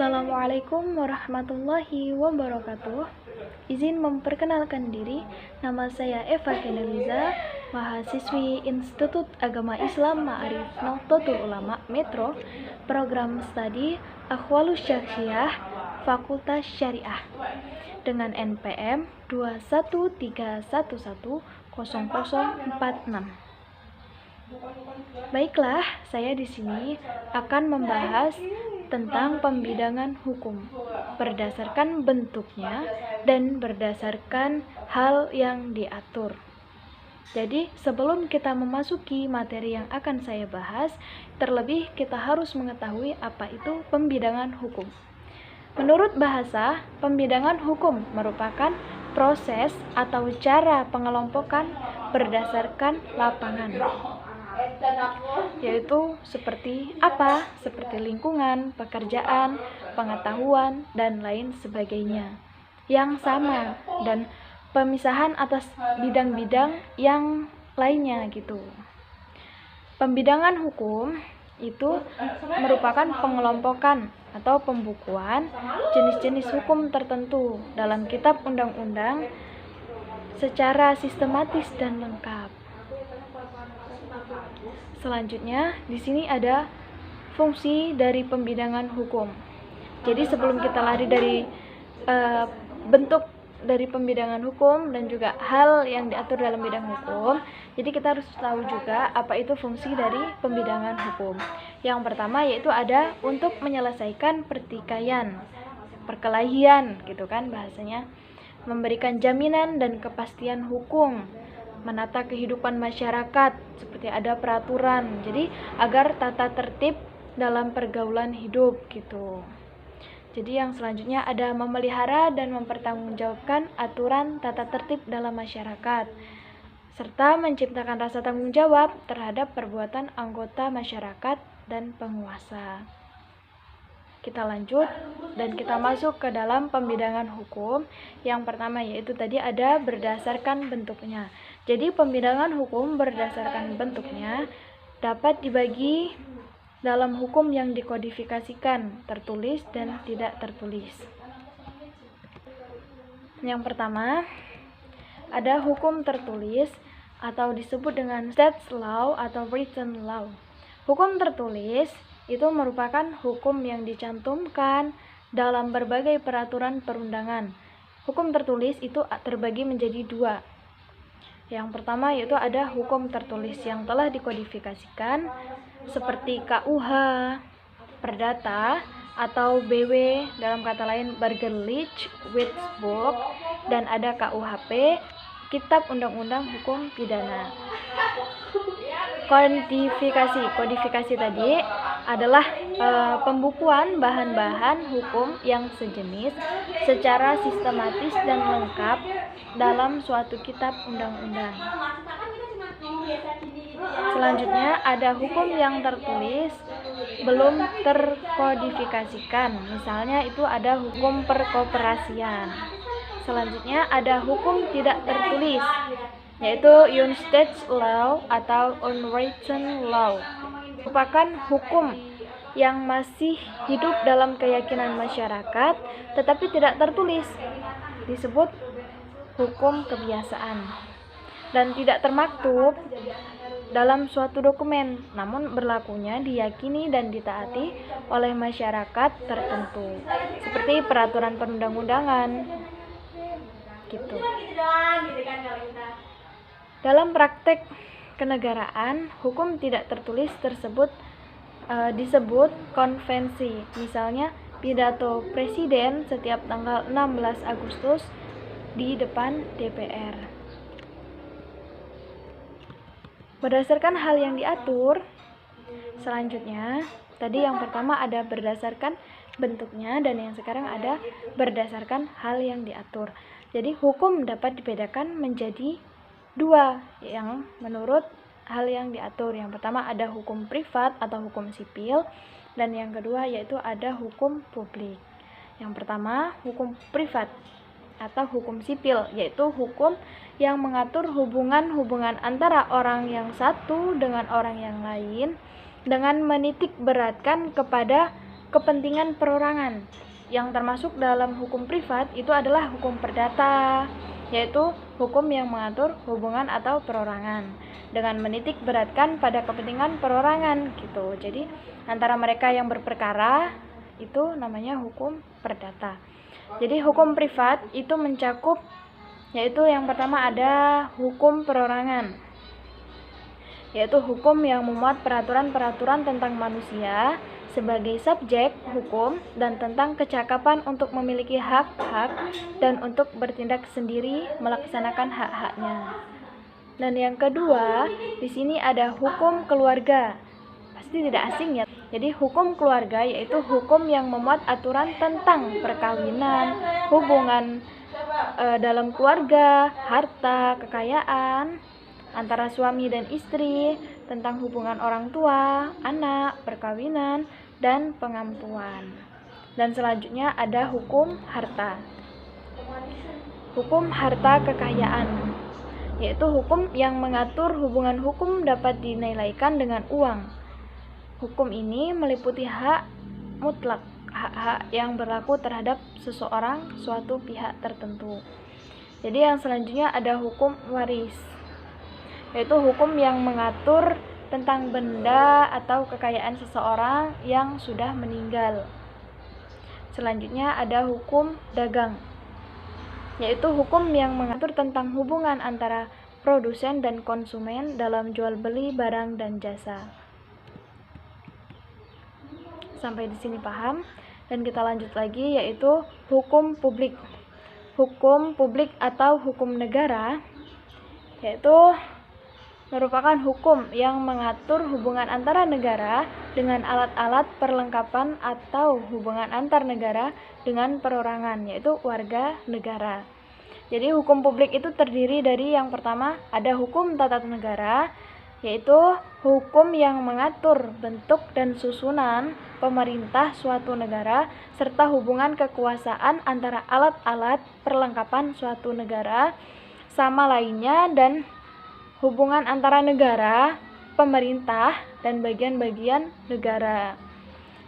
Assalamualaikum warahmatullahi wabarakatuh. Izin memperkenalkan diri, nama saya Eva Keneliza, mahasiswi Institut Agama Islam Ma'arif Nahdlatul Ulama Metro, program studi Akhwalus Syakhsiyah, Fakultas Syariah, dengan NPM 213110046. Baiklah, saya di sini akan membahas tentang pembidangan hukum berdasarkan bentuknya dan berdasarkan hal yang diatur. Jadi, sebelum kita memasuki materi yang akan saya bahas, terlebih kita harus mengetahui apa itu pembidangan hukum. Menurut bahasa, pembidangan hukum merupakan proses atau cara pengelompokan berdasarkan lapangan, yaitu seperti apa? Seperti lingkungan, pekerjaan, pengetahuan, dan lain sebagainya yang sama, dan pemisahan atas bidang-bidang yang lainnya gitu. Pembidangan hukum itu merupakan pengelompokan atau pembukuan jenis-jenis hukum tertentu dalam kitab undang-undang secara sistematis dan lengkap. Selanjutnya, di sini ada fungsi dari pembidangan hukum. Jadi sebelum kita lari dari bentuk dari pembidangan hukum dan juga hal yang diatur dalam bidang hukum, jadi kita harus tahu juga apa itu fungsi dari pembidangan hukum. Yang pertama yaitu ada untuk menyelesaikan pertikaian, perkelahian gitu kan bahasanya, memberikan jaminan dan kepastian hukum, menata kehidupan masyarakat seperti ada peraturan, jadi agar tata tertib dalam pergaulan hidup gitu. Jadi yang selanjutnya ada memelihara dan mempertanggungjawabkan aturan tata tertib dalam masyarakat, serta menciptakan rasa tanggung jawab terhadap perbuatan anggota masyarakat dan penguasa. Kita lanjut dan kita masuk ke dalam pembidangan hukum. Yang pertama yaitu tadi ada berdasarkan bentuknya. Jadi pembidangan hukum berdasarkan bentuknya dapat dibagi dalam hukum yang dikodifikasikan, tertulis dan tidak tertulis. Yang pertama ada hukum tertulis atau disebut dengan text law atau written law. Hukum tertulis itu merupakan hukum yang dicantumkan dalam berbagai peraturan perundangan. Hukum tertulis itu terbagi menjadi dua. Yang pertama yaitu ada hukum tertulis yang telah dikodifikasikan seperti KUH, Perdata, atau BW dalam kata lain Burgerlich Witbook, dan ada KUHP, Kitab Undang-Undang Hukum Pidana. Kodifikasi tadi adalah pembukuan bahan-bahan hukum yang sejenis secara sistematis dan lengkap dalam suatu kitab undang-undang. Selanjutnya ada hukum yang tertulis belum terkodifikasikan, misalnya itu ada hukum perkoperasian. Selanjutnya ada hukum tidak tertulis, yaitu unstated law atau unwritten law, merupakan hukum yang masih hidup dalam keyakinan masyarakat tetapi tidak tertulis, disebut hukum kebiasaan, dan tidak termaktub dalam suatu dokumen, namun berlakunya diyakini dan ditaati oleh masyarakat tertentu, seperti peraturan perundang-undangan gitu. Dalam praktek kenegaraan, hukum tidak tertulis tersebut disebut konvensi. Misalnya pidato presiden setiap tanggal 16 Agustus di depan DPR. Berdasarkan hal yang diatur, selanjutnya tadi yang pertama ada berdasarkan bentuknya, dan yang sekarang ada berdasarkan hal yang diatur. Jadi hukum dapat dibedakan menjadi dua yang menurut hal yang diatur. Yang pertama ada hukum privat atau hukum sipil, dan yang kedua yaitu ada hukum publik. Yang pertama hukum privat atau hukum sipil, yaitu hukum yang mengatur hubungan-hubungan antara orang yang satu dengan orang yang lain dengan menitik beratkan kepada kepentingan perorangan. Yang termasuk dalam hukum privat itu adalah hukum perdata, yaitu hukum yang mengatur hubungan atau perorangan dengan menitik beratkan pada kepentingan perorangan gitu. Jadi antara mereka yang berperkara itu namanya hukum perdata. Jadi hukum privat itu mencakup, yaitu yang pertama ada hukum perorangan, yaitu hukum yang memuat peraturan-peraturan tentang manusia sebagai subjek hukum dan tentang kecakapan untuk memiliki hak-hak dan untuk bertindak sendiri melaksanakan hak-haknya. Dan yang kedua, di sini ada hukum keluarga. Pasti tidak asing ya. Jadi hukum keluarga yaitu hukum yang memuat aturan tentang perkawinan, hubungan dalam keluarga, harta, kekayaan antara suami dan istri, tentang hubungan orang tua, anak, perkawinan, dan pengampuan. Dan selanjutnya ada hukum harta. Hukum harta kekayaan, yaitu hukum yang mengatur hubungan hukum dapat dinilaikan dengan uang. Hukum ini meliputi hak mutlak, hak-hak yang berlaku terhadap seseorang, suatu pihak tertentu. Jadi yang selanjutnya ada hukum waris, yaitu hukum yang mengatur tentang benda atau kekayaan seseorang yang sudah meninggal. Selanjutnya ada hukum dagang, yaitu hukum yang mengatur tentang hubungan antara produsen dan konsumen dalam jual beli barang dan jasa. Sampai di sini paham? Dan kita lanjut lagi, yaitu hukum publik. Hukum publik atau hukum negara yaitu merupakan hukum yang mengatur hubungan antara negara dengan alat-alat perlengkapan atau hubungan antar negara dengan perorangan, yaitu warga negara. Jadi hukum publik itu terdiri dari yang pertama ada hukum tata negara, yaitu hukum yang mengatur bentuk dan susunan pemerintah suatu negara serta hubungan kekuasaan antara alat-alat perlengkapan suatu negara sama lainnya dan hubungan antara negara, pemerintah, dan bagian-bagian negara.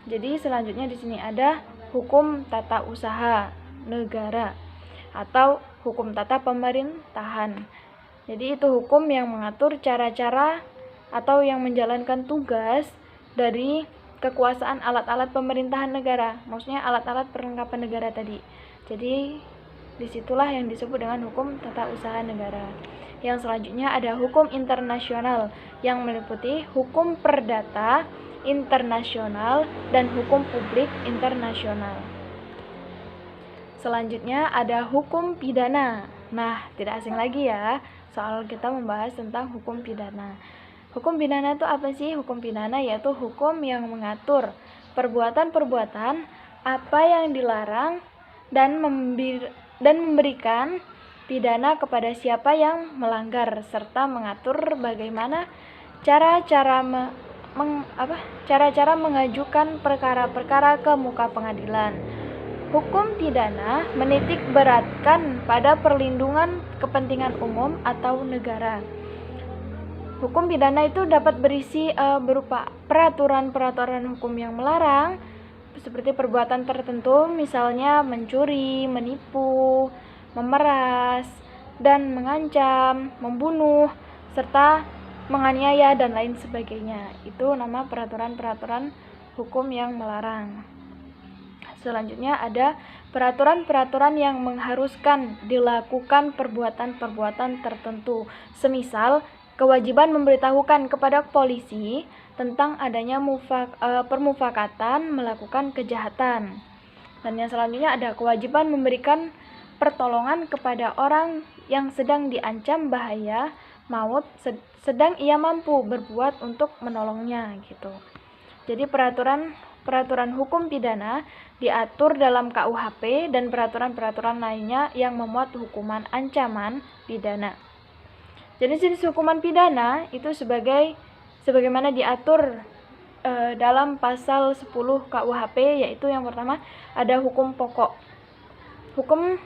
Jadi selanjutnya di sini ada hukum tata usaha negara atau hukum tata pemerintahan. Jadi itu hukum yang mengatur cara-cara atau yang menjalankan tugas dari kekuasaan alat-alat pemerintahan negara. Maksudnya alat-alat perlengkapan negara tadi. Jadi disitulah yang disebut dengan hukum tata usaha negara. Yang selanjutnya ada hukum internasional yang meliputi hukum perdata internasional dan hukum publik internasional. Selanjutnya ada hukum pidana. Nah, tidak asing lagi ya, soal kita membahas tentang hukum pidana. Hukum pidana itu apa sih? Hukum pidana yaitu hukum yang mengatur perbuatan-perbuatan apa yang dilarang dan memberikan pidana kepada siapa yang melanggar serta mengatur bagaimana cara-cara mengajukan perkara-perkara ke muka pengadilan. Hukum pidana menitik beratkan pada perlindungan kepentingan umum atau negara. Hukum pidana itu dapat berisi berupa peraturan-peraturan hukum yang melarang seperti perbuatan tertentu, misalnya mencuri, menipu, memeras, dan mengancam, membunuh, serta menganiaya dan lain sebagainya. Itu nama peraturan-peraturan hukum yang melarang. Selanjutnya ada peraturan-peraturan yang mengharuskan dilakukan perbuatan-perbuatan tertentu. Semisal kewajiban memberitahukan kepada polisi tentang adanya permufakatan melakukan kejahatan. Dan yang selanjutnya ada kewajiban memberikan pertolongan kepada orang yang sedang diancam bahaya maut sedang ia mampu berbuat untuk menolongnya gitu. Jadi peraturan hukum pidana diatur dalam KUHP dan peraturan-peraturan lainnya yang memuat hukuman ancaman pidana. Jadi jenis hukuman pidana itu sebagaimana diatur dalam pasal 10 KUHP, yaitu yang pertama ada hukum pokok. Hukuman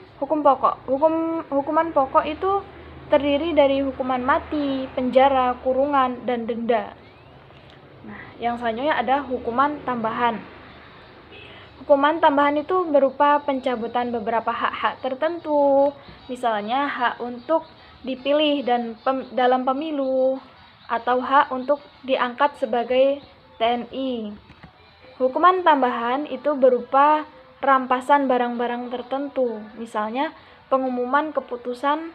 pokok itu terdiri dari hukuman mati, penjara, kurungan, dan denda. Nah, yang selanjutnya ada hukuman tambahan. Hukuman tambahan itu berupa pencabutan beberapa hak-hak tertentu, misalnya hak untuk dipilih dalam pemilu, atau hak untuk diangkat sebagai TNI. Hukuman tambahan itu berupa rampasan barang-barang tertentu, misalnya pengumuman keputusan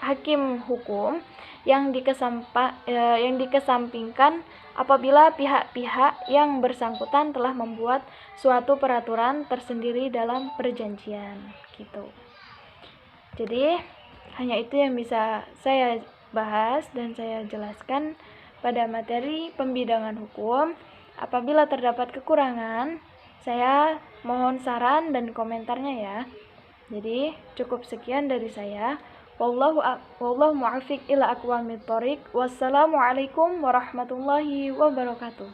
hakim hukum yang dikesampingkan apabila pihak-pihak yang bersangkutan telah membuat suatu peraturan tersendiri dalam perjanjian gitu. Jadi hanya itu yang bisa saya bahas dan saya jelaskan pada materi pembidangan hukum. Apabila terdapat kekurangan, saya mohon saran dan komentarnya ya. Jadi cukup sekian dari saya. Wallahu muwaffiq ila aqwamit thoriq. Wassalamualaikum warahmatullahi wabarakatuh.